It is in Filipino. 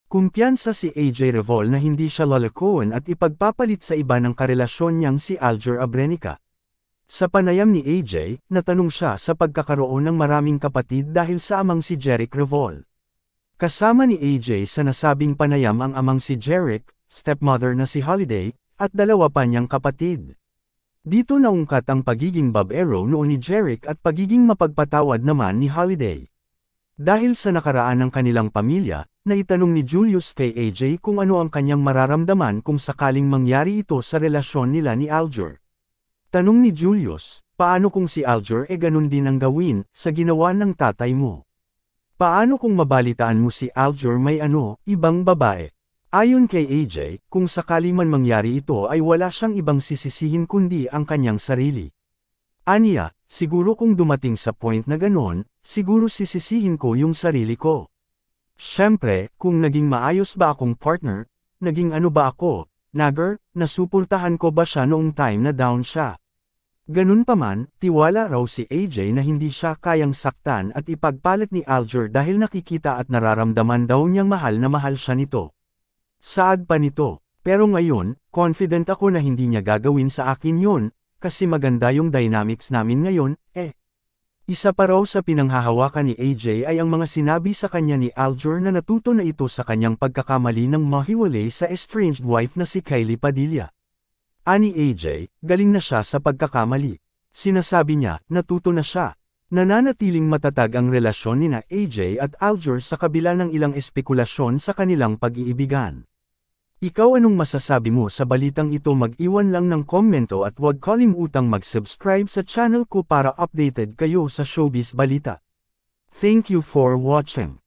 Kumpiyansa si AJ Revol na hindi siya lalakoon at ipagpapalit sa iba ng karelasyon niyang si Aljur Abrenica. Sa panayam ni AJ, natanong siya sa pagkakaroon ng maraming kapatid dahil sa amang si Jeric Revol. Kasama ni AJ sa nasabing panayam ang amang si Jeric, stepmother na si Holiday, at dalawa pa niyang kapatid. Dito naungkat ang pagiging babaero noon ni Jeric at pagiging mapagpatawad naman ni Holiday. Dahil sa nakaraan ng kanilang pamilya, naitanong ni Julius kay AJ kung ano ang kanyang mararamdaman kung sakaling mangyari ito sa relasyon nila ni Aljur. Tanong ni Julius, paano kung si Aljur ganun din ang gawin sa ginawa ng tatay mo? Paano kung mabalitaan mo si Aljur may ibang babae? Ayon kay AJ, kung sakali man mangyari ito ay wala siyang ibang sisisihin kundi ang kanyang sarili. Aniya, siguro kung dumating sa point na ganon, siguro sisisihin ko yung sarili ko. Siyempre, kung naging maayos ba akong partner, naging ano ba ako, nagger, nasuportahan ko ba siya noong time na down siya. Ganun pa man, tiwala raw si AJ na hindi siya kayang saktan at ipagpalit ni Aljur dahil nakikita at nararamdaman daw niyang mahal na mahal siya nito. Saad pa nito, pero ngayon, confident ako na hindi niya gagawin sa akin yun, kasi maganda yung dynamics namin ngayon, Isa pa raw sa pinanghahawakan ni AJ ay ang mga sinabi sa kanya ni Aljur na natuto na ito sa kanyang pagkakamali ng mahiwalay sa estranged wife na si Kylie Padilla. Ani AJ, galing na siya sa pagkakamali. Sinasabi niya, natuto na siya. Nananatiling matatag ang relasyon nina AJ at Aljur sa kabila ng ilang espekulasyon sa kanilang pag-iibigan. Ikaw anong masasabi mo sa balitang ito? Mag-iwan lang ng komento at huwag kalimutang mag-subscribe sa channel ko para updated kayo sa showbiz balita. Thank you for watching.